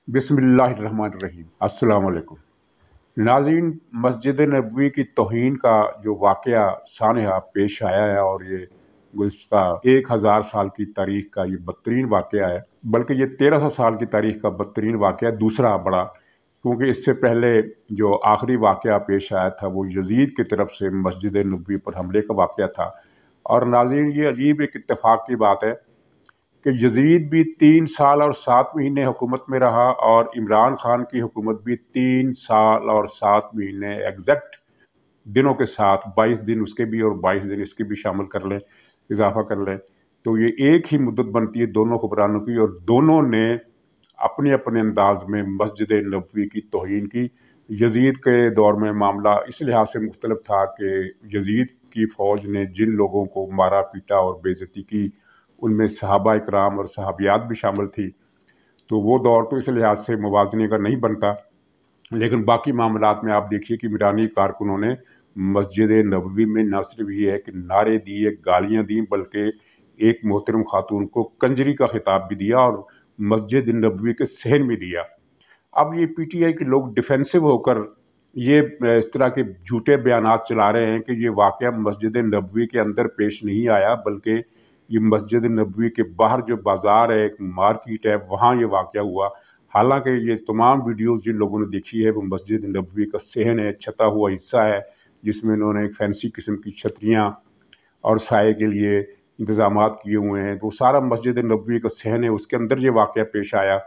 बिस्मिल्लाहिर्रहमानिर्रहीम। अस्सलाम वालेकुम नाज़रीन। मस्जिद नबवी की तौहीन का जो वाक़या सानहा पेश आया है और ये गुज़श्ता 1000 साल की तारीख़ का ये बदतरीन वाक़या है, बल्कि ये 1300 साल की तारीख़ का बदतरीन वाक़या दूसरा बड़ा, क्योंकि इससे पहले जो आखिरी वाक़या पेश आया था वो यज़ीद की तरफ से मस्जिद नबवी पर हमले का वाक़या था। और नाज़रीन, ये अजीब एक इत्तेफाक की बात है कि यज़ीद भी 3 साल और 7 महीने हुकूमत में रहा और इमरान खान की हुकूमत भी 3 साल और 7 महीने एग्जैक्ट दिनों के साथ, 22 दिन उसके भी और 22 दिन इसके भी शामिल कर लें, इजाफा कर लें, तो ये एक ही मुद्दत बनती है दोनों हुक्मरानों की। और दोनों ने अपने अपने अंदाज में मस्जिद नबवी की तौहीन की। यज़ीद के दौर में मामला इस लिहाज से मुख्तलिफ था कि यज़ीद की फ़ौज ने जिन लोगों को मारा पीटा और बेइज्जती की, उनमें सहाबा इकराम और सहाबियात भी शामिल थी। तो वो दौर तो इस लिहाज से मुवाज़ने का नहीं बनता। लेकिन बाकी मामलात में आप देखिए कि ईरानी कारकुनों ने मस्जिद नबवी में न सिर्फ ये है कि नारे दिए, गालियाँ दी, बल्कि एक मोहतरम खातून को कंजरी का खिताब भी दिया और मस्जिद नबवी के सहन भी दिया। अब ये पीटीआई के लोग डिफेंसिव होकर ये इस तरह के झूठे बयानात चला रहे हैं कि ये वाक़या मस्जिद नबवी के अंदर पेश नहीं आया, बल्कि ये मस्जिद नबवी के बाहर जो बाज़ार है, एक मार्केट है, वहाँ ये वाक़या हुआ। हालांकि ये तमाम वीडियोस जिन लोगों ने देखी है वो मस्जिद नबवी का सहन है, छता हुआ हिस्सा है, जिसमें उन्होंने एक फैंसी किस्म की छतरियाँ और साए के लिए इंतज़ामात किए हुए हैं। तो सारा मस्जिद नबवी का सहन है, उसके अंदर ये वाक़या पेश आया।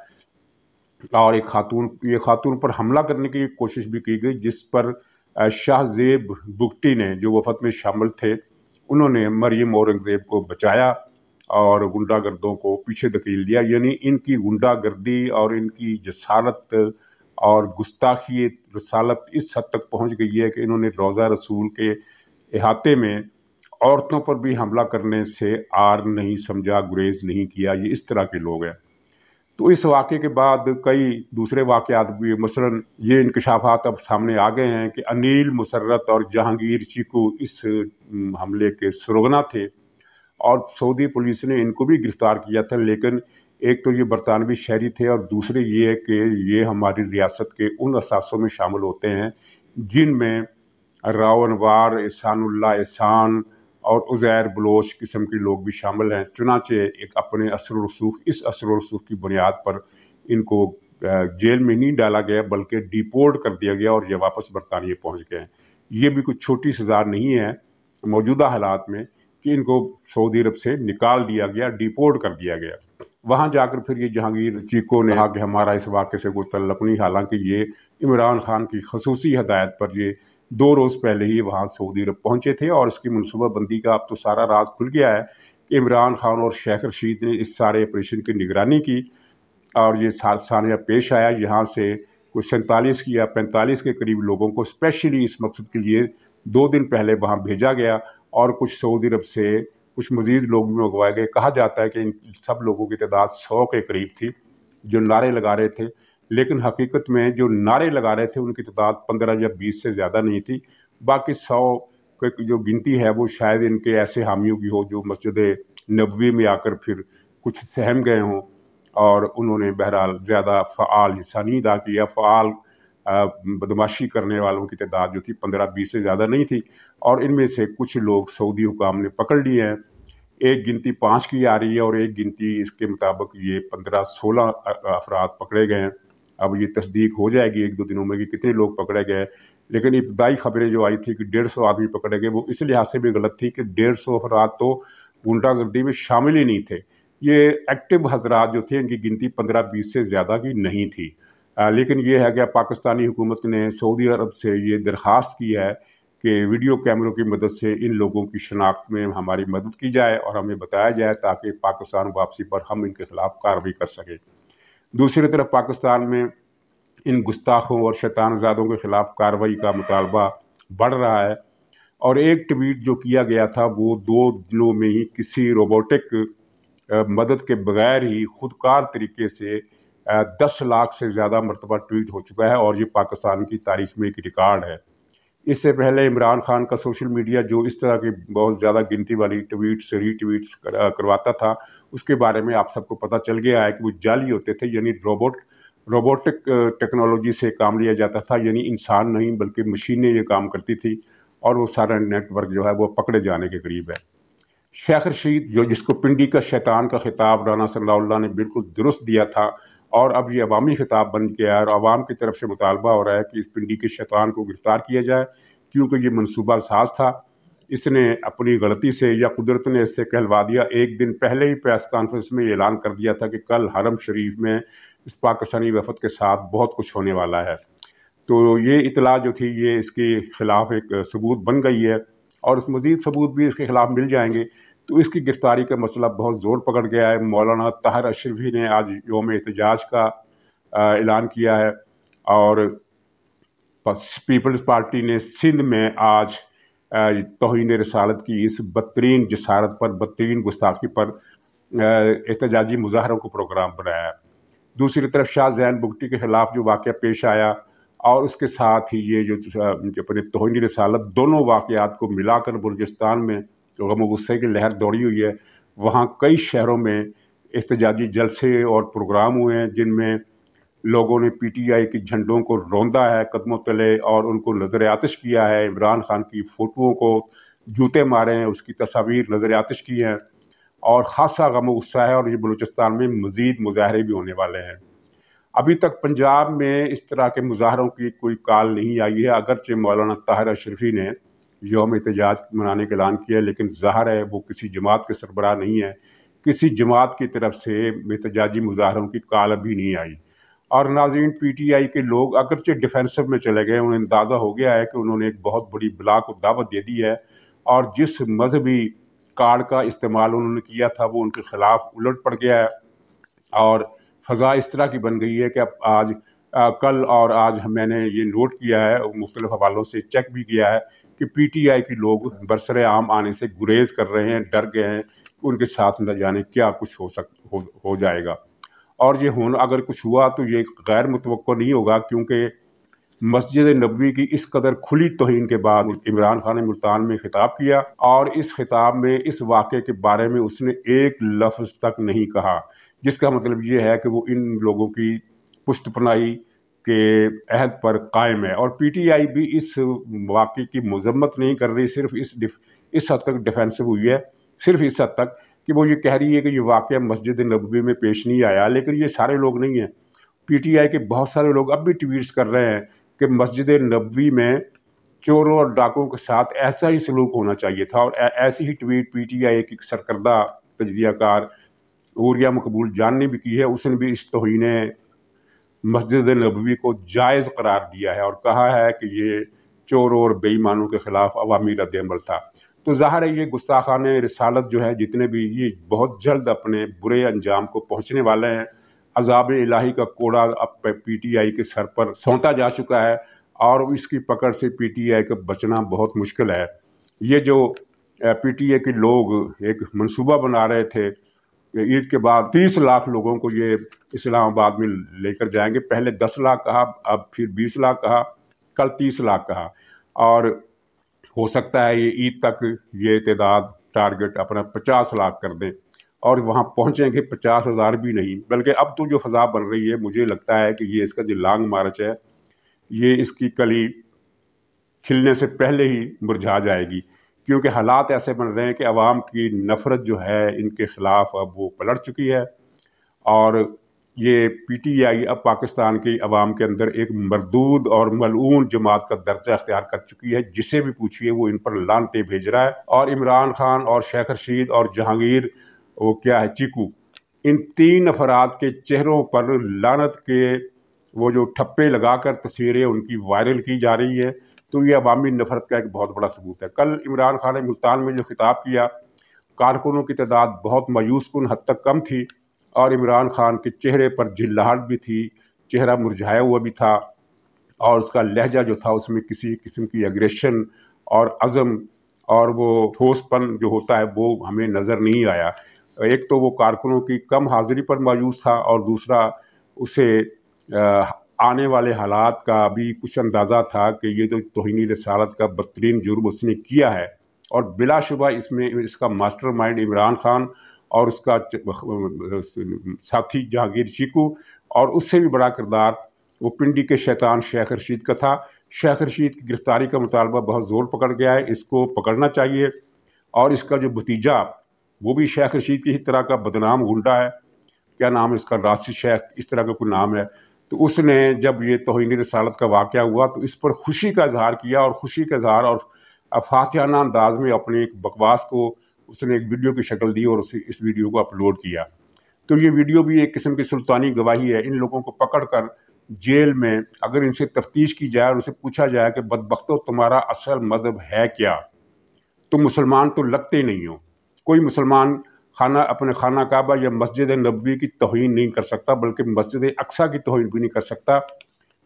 और ये खातून पर हमला करने की कोशिश भी की गई, जिस पर शाहजेब बुगटी ने, जो वफद में शामिल थे, उन्होंने मरियम औरंगज़ेब को बचाया और गुंडागर्दों को पीछे धकेल दिया। यानी इनकी गुंडागर्दी और इनकी जसालत और गुस्ताखी रसालत इस हद तक पहुंच गई है कि इन्होंने रोज़ा रसूल के इहाते में औरतों पर भी हमला करने से आर नहीं समझा, गुरेज नहीं किया। ये इस तरह के लोग हैं। तो इस वाक़े के बाद कई दूसरे वाक़यात भी, मसलन ये इंकशाफात अब सामने आ गए हैं कि अनील मुसर्रत और जहांगीर चीकू इस हमले के सुरगना थे और सऊदी पुलिस ने इनको भी गिरफ्तार किया था। लेकिन एक तो ये बरतानवी शहरी थे और दूसरे ये है कि ये हमारी रियासत के उन असासों में शामिल होते हैं जिनमें राव अनवार, एहसानुल्लाह एहसान और उज़ैर बलोच किस्म के लोग भी शामिल हैं। चुनाचे एक अपने असर रसूख, इस असर रसूख की बुनियाद पर इनको जेल में नहीं डाला गया, बल्कि डिपोर्ट कर दिया गया और ये वापस बरतानिया पहुंच गए हैं। ये भी कुछ छोटी सज़ा नहीं है मौजूदा हालात में कि इनको सऊदी अरब से निकाल दिया गया, डिपोर्ट कर दिया गया। वहाँ जाकर फिर ये जहांगीर चीको ने कहा कि हमारा इस वाक़े से कोई तल्लुक़ नहीं, हालांकि ये इमरान खान की खसूसी हदायत पर ये 2 रोज़ पहले ही वहाँ सऊदी अरब पहुँचे थे। और इसकी मनसूबाबंदी का अब तो सारा राज खुल गया है कि इमरान खान और शेख रशीद ने इस सारे ऑपरेशन की निगरानी की और ये सानया पेश आया। यहाँ से कुछ 47 या 45 के करीब लोगों को स्पेशली इस मकसद के लिए 2 दिन पहले वहाँ भेजा गया और कुछ सऊदी अरब से कुछ मज़ीद लोग भी मंगवाए गए। कहा जाता है कि इन सब लोगों की तादाद 100 के करीब थी जो नारे लगा रहे थे, लेकिन हकीकत में जो नारे लगा रहे थे उनकी तादाद 15 या 20 से ज़्यादा नहीं थी। बाकी 100 की जो गिनती है वो शायद इनके ऐसे हामियों की हो जो मस्जिद नबवी में आकर फिर कुछ सहम गए हों और उन्होंने बहरहाल ज़्यादा फ़आल हिस्सा नहीं अदा किया। फ़आल बदमाशी करने वालों की तादाद जो थी 15-20 से ज़्यादा नहीं थी और इनमें से कुछ लोग सऊदी हुकाम ने पकड़ लिए हैं। एक गिनती 5 की आ रही है और एक गिनती इसके मुताबिक ये 15-16 अफराद पकड़े गए हैं। अब ये तस्दीक हो जाएगी 1-2 दिनों में कि कितने लोग पकड़े गए। लेकिन इब्तदाई खबरें जो आई थी कि 150 आदमी पकड़े गए, वो इस लिहाज से भी गलत थी कि 150 अफराद तो गुंडागर्दी में शामिल ही नहीं थे। ये एक्टिव हजरात जो थे इनकी गिनती 15-20 से ज़्यादा की नहीं थी। लेकिन ये है कि पाकिस्तानी हुकूमत ने सऊदी अरब से ये दरख्वास्त की है कि वीडियो कैमरों की मदद से इन लोगों की शनाख्त में हमारी मदद की जाए और हमें बताया जाए ताकि पाकिस्तान वापसी पर हम इनके खिलाफ कार्रवाई कर सकें। दूसरी तरफ पाकिस्तान में इन गुस्ताखों और शैतानज़ादों के खिलाफ कार्रवाई का मुतालबा बढ़ रहा है और एक ट्वीट जो किया गया था वो 2 दिनों में ही किसी रोबोटिक मदद के बगैर ही खुदकार तरीके से 10 लाख से ज़्यादा मरतबा ट्वीट हो चुका है और ये पाकिस्तान की तारीख में एक रिकॉर्ड है। इससे पहले इमरान खान का सोशल मीडिया जो इस तरह की बहुत ज़्यादा गिनती वाली ट्वीट्स रीट्वीट्स करवाता था, उसके बारे में आप सबको पता चल गया है कि वो जाली होते थे, यानी रोबोटिक टेक्नोलॉजी से काम लिया जाता था, यानी इंसान नहीं बल्कि मशीनें ये काम करती थी, और वो सारा नेटवर्क जो है वो पकड़े जाने के करीब है। शेख रशीद, जो जिसको पिंडी का शैतान का खिताब राना सनाउल्लाह ने बिल्कुल दुरुस्त दिया था, और अब ये अवामी खिताब बन गया है और आवाम की तरफ से मुतालबा हो रहा है कि इस पिंडी के शैतान को गिरफ्तार किया जाए, क्योंकि ये मनसूबा साज था। इसने अपनी गलती से या कुदरत ने इससे कहलवा दिया। एक दिन पहले ही प्रेस कॉन्फ्रेंस में ऐलान कर दिया था कि कल हरम शरीफ में इस पाकिस्तानी वफद के साथ बहुत कुछ होने वाला है। तो ये इतला जो थी ये इसके खिलाफ एक सबूत बन गई है, और मज़ीद सबूत भी इसके खिलाफ मिल जाएंगे। तो इसकी गिरफ्तारी का मसला बहुत ज़ोर पकड़ गया है। मौलाना ताहिर अशरफी ने आज यौम एहतजाज का ऐलान किया है, और पीपल्स पार्टी ने सिंध में आज तौहीन रसालत की इस बदतरीन जसारत पर, बदतरीन गुस्ताखी पर एहतजाजी मुजाहरों को प्रोग्राम बनाया है। दूसरी तरफ शाह जैन बुगटी के खिलाफ जो वाक़या पेश आया, और उसके साथ ही ये जो अपने तौहीन रसालत, दोनों वाक़यात को मिलाकर बलूचिस्तान में जो गम गुस्से की लहर दौड़ी हुई है, वहाँ कई शहरों में एहतजाजी जलसे और प्रोग्राम हुए हैं, जिनमें लोगों ने PTI के झंडों को रौंदा है कदमों तले, और उनको नज़र आतिश किया है। इमरान खान की फ़ोटोओं को जूते मारे हैं, उसकी तस्वीर नज़र आतिश की हैं, और ख़ासा गम गुस्सा है। और ये बलूचिस्तान में मज़ीद मुजाहरे भी होने वाले हैं। अभी तक पंजाब में इस तरह के मुजाहरों की कोई कॉल नहीं आई है, अगरचे मौलाना ताहिर अशरफी ने यौम एहतजाज मनाने का ऐलान किया, लेकिन ज़ाहिर है वो किसी जमात के सरबराह नहीं है। किसी जमात की तरफ से एहतजाजी मुजाहरों की कॉल अभी नहीं आई। और नाज़रीन, PTI के लोग अगरचे डिफेंसिव में चले गए, उन्हें अंदाज़ा हो गया है कि उन्होंने एक बहुत बड़ी बला को दावत दे दी है, और जिस मजहबी कार्ड का इस्तेमाल उन्होंने किया था वो उनके खिलाफ उलट पड़ गया है। और फ़ज़ा इस तरह की बन गई है कि अब आज कल और आज मैंने ये नोट किया है, मुख्तलिफ हवालों से चेक भी किया है कि PTI के लोग बरसरे आम आने से गुरेज कर रहे हैं, डर गए हैं कि उनके साथ न जाने क्या कुछ हो जाएगा। और ये अगर कुछ हुआ तो ये गैर मुतवक्को नहीं होगा, क्योंकि मस्जिद नबवी की इस कदर खुली तौहीन के बाद इमरान खान ने मुल्तान में खिताब किया, और इस खिताब में इस वाक़े के बारे में उसने एक लफ्ज़ तक नहीं कहा, जिसका मतलब ये है कि वो इन लोगों की पुष्ट पनाही के अहद पर कायम है। और PTI भी इस वाक़े की मज़म्मत नहीं कर रही, सिर्फ इस हद तक डिफेंसिव हुई है, सिर्फ इस हद तक कि वो ये कह रही है कि ये वाक़या मस्जिद नबवी में पेश नहीं आया। लेकिन ये सारे लोग नहीं हैं। PTI के बहुत सारे लोग अब भी ट्वीट्स कर रहे हैं कि मस्जिद नबवी में चोरों और डाकुओं के साथ ऐसा ही सलूक होना चाहिए था, और ऐसी ही ट्वीट PTI की सरकर्दा तजज़ियाकार ऊरिया मकबूल जान ने भी की है। उसने भी इस तौहीन मस्जिद नबवी को जायज़ करार दिया है, और कहा है कि ये चोरों और बेईमानों के ख़िलाफ़ अवामी रद्द-ए-अमल था। तो ज़ाहिर है ये गुस्ताखाने रिसालत जो है, जितने भी, ये बहुत जल्द अपने बुरे अंजाम को पहुँचने वाले हैं। अज़ाब इलाही का कोड़ा अब PTI के सर पर सौंता जा चुका है, और इसकी पकड़ से PTI का बचना बहुत मुश्किल है। ये जो PTI के लोग एक मंसूबा बना रहे थे, ईद के बाद 30 लाख लोगों को ये इस्लामाबाद में लेकर जाएंगे। पहले 10 लाख कहा, अब फिर 20 लाख कहा, कल 30 लाख कहा, और हो सकता है ये ईद तक ये तादाद टारगेट अपना 50 लाख कर दें, और वहाँ पहुँचेंगे 50,000 भी नहीं। बल्कि अब तो जो फ़ज़ा बन रही है, मुझे लगता है कि ये इसका जो लॉन्ग मार्च है, ये इसकी कली खिलने से पहले ही मुरझा जाएगी, क्योंकि हालात ऐसे बन रहे हैं कि अवाम की नफ़रत जो है इनके ख़िलाफ़ अब वो पलट चुकी है। और ये PTI अब पाकिस्तान की अवाम के अंदर एक मरदूद और मलऊन जमात का दर्जा अख्तियार कर चुकी है। जिसे भी पूछिए वो इन पर लानतें भेज रहा है। और इमरान खान और शेख रशीद और जहांगीर, वो क्या है, चीकू, इन 3 अफराद के चेहरों पर लानत के वो जो ठप्पे लगाकर तस्वीरें उनकी वायरल की जा रही है, तो ये अवामी नफरत का एक बहुत बड़ा सबूत है। कल इमरान खान ने मुल्तान में जो खिताब किया, कारकुनों की तादाद बहुत मायूस कुन हद तक कम थी, और इमरान खान के चेहरे पर झिल्लाहट भी थी, चेहरा मुरझाया हुआ भी था, और उसका लहजा जो था उसमें किसी किस्म की एग्रेशन और अज़म और वो ठोसपन जो होता है वो हमें नज़र नहीं आया। एक तो वो कारकुनों की कम हाज़िरी पर मायूस था, और दूसरा उसे आने वाले हालात का भी कुछ अंदाज़ा था कि ये तो तौहीन रिसालत का बदतरीन जुर्म उसने किया है, और बिलाशुबा इसमें इसका मास्टरमाइंड इमरान खान और उसका साथी जहांगीर चीकू, اور اس سے بھی بڑا کردار وہ پنڈی کے شیطان شیخ رشید کا تھا۔ شیخ رشید کی گرفتاری کا مطالبہ بہت زور پکڑ گیا ہے، اس کو پکڑنا چاہیے۔ اور اس کا جو بھتیجا وہ بھی شیخ رشید کی ہی طرح کا بدنام غنڈہ ہے، کیا نام ہے اس کا، راشد شیخ اس طرح کا کوئی نام ہے، تو اس نے جب یہ توہین رسالت کا واقعہ ہوا تو اس پر خوشی کا اظہار کیا، اور خوشی کا اظہار اور فاتحانہ انداز میں اپنے ایک بکواس کو اس نے ایک ویڈیو کی شکل دی اور اس ویڈیو کو اپلوڈ کیا۔ تو یہ ویڈیو بھی ایک قسم کی سلطانی گواہی ہے۔ ان لوگوں کو پکڑ کر جیل میں اگر ان سے تفتیش کی جائے اور ان سے پوچھا جائے کہ بدبختو تمہارا اصل مذہب ہے کیا، تم مسلمان تو لگتے نہیں ہو۔ کوئی مسلمان اپنے خانہ کعبہ یا مسجد نبوی کی توہین نہیں کر سکتا، بلکہ مسجد اقصیٰ کی توہین بھی نہیں کر سکتا،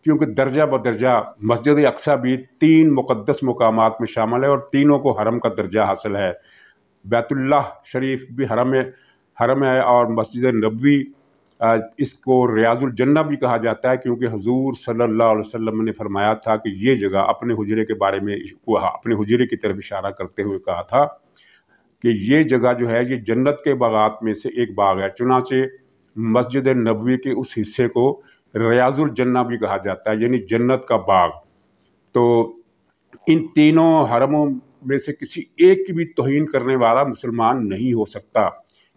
کیونکہ درجہ بدرجہ مسجد اقصیٰ بھی 3 مقدس مقامات میں شامل ہے اور تینوں کو حرم کا درجہ حاصل ہے۔ بیت اللہ شریف بھی حرم ہے، اور مسجد نبوی اس کو ریاض الجنہ بھی کہا جاتا ہے، کیونکہ حضور صلی اللہ علیہ وسلم نے فرمایا تھا کہ یہ جگہ اپنے حجرے کے بارے میں اپنے حجرے کی طرف اشارہ کرتے ہوئے کہا تھا کہ یہ جگہ جو ہے یہ جنت کے باغات میں سے ایک باغ ہے۔ چنانچہ مسجد نبوی کے اس حصے کو ریاض الجنہ بھی کہا جاتا ہے، یعنی جنت کا باغ۔ تو ان تینوں حرموں میں سے کسی ایک کی بھی توہین کرنے والا مسلمان نہیں ہو سکتا۔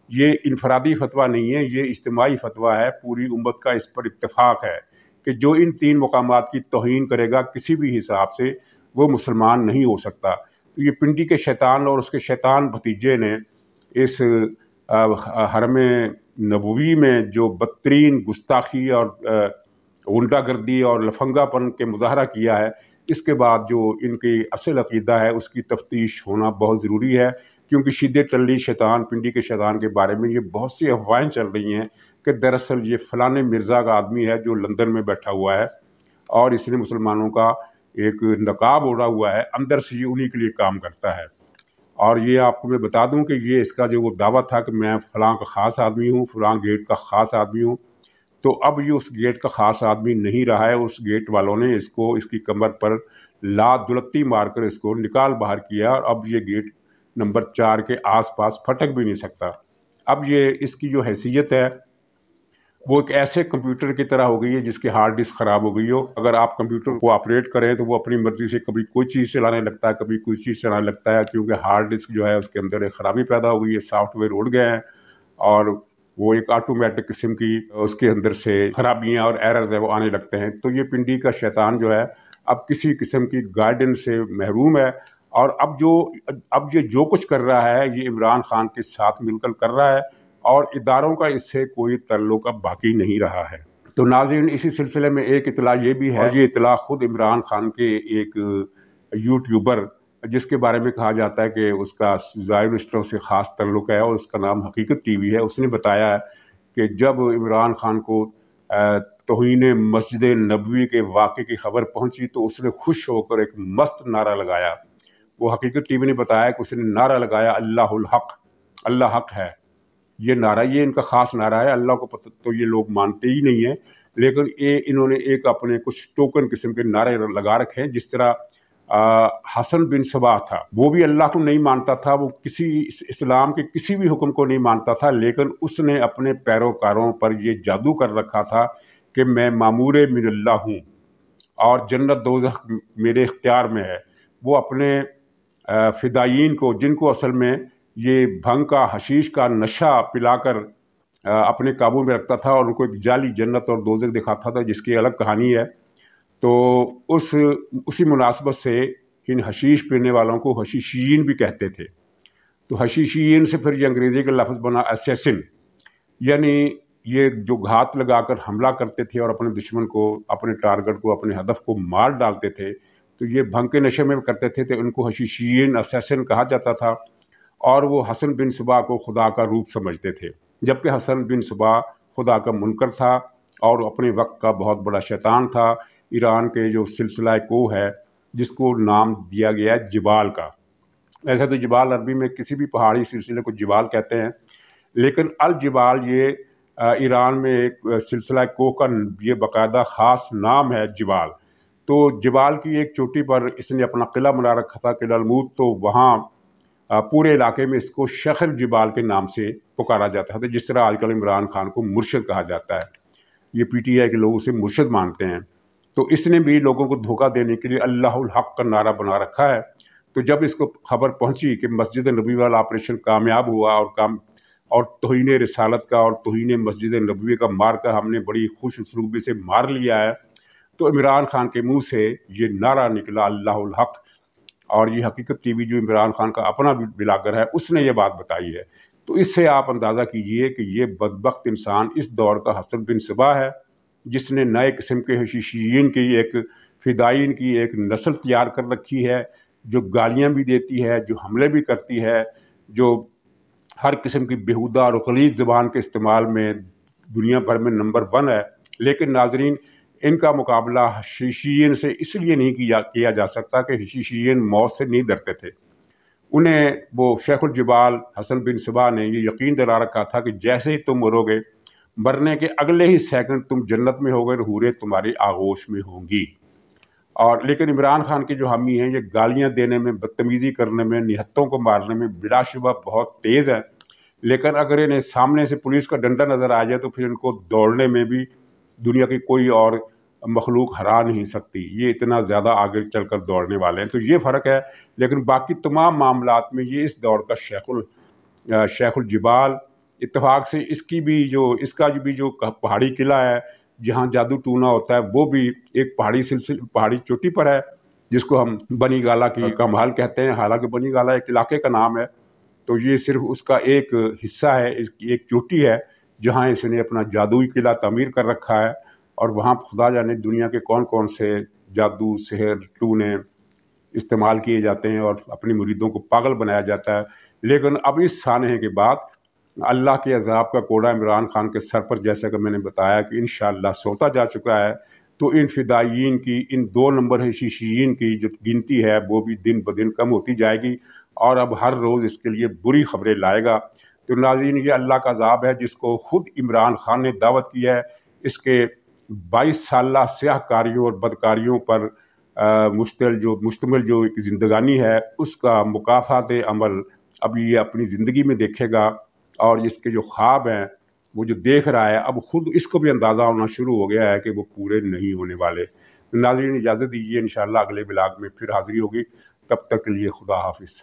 یہ انفرادی فتویٰ نہیں ہے، یہ اجتماعی فتویٰ ہے، پوری امت کا اس پر اتفاق ہے کہ جو ان 3 مقامات کی توہین کرے گا کسی بھی حساب سے وہ مسلمان نہیں ہو سکتا۔ تو یہ پنڈی کے شیطان اور اس کے شیطان بھتیجے نے اس حرم نبوی میں جو بدترین گستاخی اور غنڈہ گردی اور لفنگا پن کے مظاہرہ کیا ہے، اس کے بعد جو ان کی اصل عقیدہ ہے اس کی تفتیش ہونا بہت ضروری ہے، کیونکہ شیدے ٹلی شیطان پنڈی کے شیطان کے بارے میں یہ بہت سی افواہیں چل رہی ہیں کہ دراصل یہ فلاں مرزا کا آدمی ہے جو لندن میں بیٹھا ہوا ہے اور اس نے مسلمانوں کا ایک نقاب اوڑھا ہوا ہے، اندر سے یہ انہی کے لیے کام کرتا ہے۔ اور یہ آپ کو میں بتا دوں کہ یہ اس کا جو وہ دعویٰ تھا کہ میں فلاں کا خاص آدمی ہوں، فلاں گیٹ کا خاص آدمی ہوں، تو اب یہ اس گیٹ کا خاص آدمی نہیں رہا ہے۔ اس گیٹ والوں نے اس کی کمر پر دلتی مار کر اس کو نکال باہر کیا، اور اب یہ گیٹ نمبر 4 کے آس پاس پھٹک بھی نہیں سکتا۔ اب یہ اس کی جو حیثیت ہے وہ ایک ایسے کمپیوٹر کی طرح ہو گئی ہے جس کی ہارڈ ڈسک خراب ہو گئی ہو۔ اگر آپ کمپیوٹر کو آپریٹ کریں تو وہ اپنی مرضی سے کبھی کوئی چیز چلانے لگتا ہے، کبھی کوئی چیز چلانے لگتا ہے، کیونکہ ہارڈ ڈسک جو ہے اس کے اندر ایک خرابی پیدا ہو گئی ہے، سافٹ ویئر اڑ گئے ہیں، اور وہ ایک آٹومیٹک قسم کی اس کے اندر سے خرابیاں اور ایررز ہیں وہ آنے لگتے ہیں۔ تو یہ پنڈی کا شیطان جو ہے اب کسی قسم کی گائیڈنس سے محروم ہے، اور اب یہ جو کچھ کر رہا ہے یہ عمران خان کے ساتھ مل کر کر رہا ہے، اور اداروں کا اس سے کوئی تعلق اب باقی نہیں رہا ہے۔ تو ناظرین، اسی سلسلے میں ایک اطلاع یہ بھی ہے، اور یہ اطلاع خود عمران خان کے ایک یوٹیوبر جس کے بارے میں کہا جاتا ہے کہ اس کا زائرسٹوں سے خاص تعلق ہے اور اس کا نام حقیقت ٹی وی ہے، اس نے بتایا ہے کہ جب عمران خان کو توہین مسجد نبوی کے واقعے کی خبر پہنچی تو اس نے خوش ہو کر ایک مست نعرہ لگایا۔ وہ حقیقت ٹی وی نے بتایا کہ اس نے نعرہ لگایا، اللہ الحق، اللہ حق ہے۔ یہ نعرہ، یہ ان کا خاص نعرہ ہے، اللہ کو پتہ تو یہ لوگ مانتے ہی نہیں ہیں، لیکن انہوں نے ایک اپنے کچھ ٹوکن قسم کے نعرے لگا رکھے ہیں۔ جس طرح حسن بن صبا تھا، وہ بھی اللہ کو نہیں مانتا تھا، وہ کسی اسلام کے کسی بھی حکم کو نہیں مانتا تھا، لیکن اس نے اپنے پیروکاروں پر یہ جادو کر رکھا تھا کہ میں مامور من اللہ ہوں اور جنت دوزخ میرے اختیار میں ہے۔ وہ اپنے فدائین کو، جن کو اصل میں یہ بھنگ کا، حشیش کا نشہ پلا کر اپنے قابو میں رکھتا تھا اور ان کو ایک جعلی جنت اور دوزخ دکھاتا تھا جس کی الگ کہانی ہے، تو اسی مناسبت سے ان حشیش پینے والوں کو حشیشین بھی کہتے تھے۔ تو حشیشین سے پھر یہ انگریزی کا لفظ بنا اسیسن، یعنی یہ جو گھات لگا کر حملہ کرتے تھے اور اپنے دشمن کو، اپنے ٹارگٹ کو، اپنے ہدف کو مار ڈالتے تھے، تو یہ بھنگ کے نشے میں کرتے تھے تو ان کو حشیشین، اسیسن کہا جاتا تھا، اور وہ حسن بن صبا کو خدا کا روپ سمجھتے تھے، جبکہ حسن بن صبا خدا کا منکر تھا اور اپنے وقت کا بہت بڑا شیطان تھا۔ ایران کے جو سلسلہ کوہ ہے جس کو نام دیا گیا ہے جبال کا، ایسے تو جبال عربی میں کسی بھی پہاڑی سلسلے کو جبال کہتے ہیں، لیکن الجبال یہ ایران میں ایک سلسلہ کوہ کا یہ باقاعدہ خاص نام ہے جبال۔ تو جبال کی ایک چوٹی پر اس نے اپنا قلعہ بنا رکھا تھا، قلعہ الموت، تو وہاں پورے علاقے میں اس کو شیخ الجبال کے نام سے پکارا جاتا تھا، جس طرح آج کل عمران خان کو مرشد کہا جاتا ہے۔ ये PTI के लोग उसे मुर्शिद मानते हैं। तो इसने भी लोगों को धोखा देने के लिए अल्लाहुल हक का नारा बना रखा है। तो जब इसको खबर पहुंची कि मस्जिद नबवी वाला ऑपरेशन कामयाब हुआ और तौहीन रिसालत का और तौहीन मस्जिद नबवी का मार कर हमने बड़ी खुश उसलूबी से मार लिया है, तो इमरान खान के मुंह से ये नारा निकला अल्लाहुल हक। और ये हकीकत टीवी जो इमरान खान का अपना ब्लॉगर है उसने ये बात बताई है। तो इससे आप अंदाज़ा कीजिए कि ये बदबख्त इंसान इस दौर का हसन बिन सबा है, जिसने नए किस्म के हशीशियीन की एक फ़िदायीन की एक नस्ल तैयार कर रखी है, जो गालियाँ भी देती है, जो हमले भी करती है, जो हर किस्म की बेहुदा और गलीज़ ज़बान के इस्तेमाल में दुनिया भर में नंबर 1 है। लेकिन नाजरीन, इनका मुकाबला हशीशियीन से इसलिए नहीं किया जा सकता कि हशीशियीन मौत से नहीं डरते थे। उन्हें वो शेखुल जिबाल हसन बिन सबा ने ये यकीन दिला रखा था कि जैसे ही तुम मरोगे, मरने के अगले ही सेकंड तुम जन्नत में होगे और हूरें तुम्हारी आगोश में होंगी। और लेकिन इमरान खान के जो हामी हैं, ये गालियां देने में, बदतमीज़ी करने में, निहत्तों को मारने में बिलाशुबा बहुत तेज़ है। लेकिन अगर इन्हें सामने से पुलिस का डंडा नज़र आ जाए तो फिर इनको दौड़ने में भी दुनिया की कोई और मखलूक हरा नहीं सकती। ये इतना ज़्यादा आगे चलकर दौड़ने वाले हैं, तो ये फ़र्क है। लेकिन बाकी तमाम मामलात में ये इस दौर का शेखुल जिबाल। इत्तेफाक से इसका भी जो पहाड़ी किला है जहाँ जादू टूना होता है, वो भी एक पहाड़ी चोटी पर है, जिसको हम बनी गाला का महल कहते हैं। हालांकि बनी गाला एक इलाके का नाम है, तो ये सिर्फ उसका एक हिस्सा है, इसकी एक चोटी है जहाँ इसने अपना जादुई किला तामीर कर रखा है। और वहाँ खुदा जाने दुनिया के कौन कौन से जादू, सेहर, टूने इस्तेमाल किए जाते हैं और अपने मुरीदों को पागल बनाया जाता है। लेकिन अब इस सानहे के बाद अल्लाह के अज़ाब का कोड़ा इमरान खान के सर पर, जैसा कि मैंने बताया कि इंशाअल्लाह सोता जा चुका है। तो इन फ़िदायीन की, इन 2 नंबर हशीशियीन की जो गिनती है वो भी दिन ब दिन कम होती जाएगी और अब हर रोज़ इसके लिए बुरी खबरें लाएगा। तो नाज़रीन, ये अल्लाह का अज़ाब है जिसको ख़ुद इमरान खान ने दावत किया है। इसके 22 साला स्याहकारियों और बदकारियों पर मुश्तमिल जो एक ज़िंदगानी है, उसका मुकाफ़ात अमल अब ये अपनी ज़िंदगी में देखेगा। और इसके जो ख्वाब हैं वो जो देख रहा है, अब खुद इसको भी अंदाज़ा होना शुरू हो गया है कि वो पूरे नहीं होने वाले। नाज़रीन, इजाज़त दीजिए, इंशाअल्लाह अगले ब्लॉग में फिर हाज़िरी होगी। तब तक के लिए खुदा हाफिज़।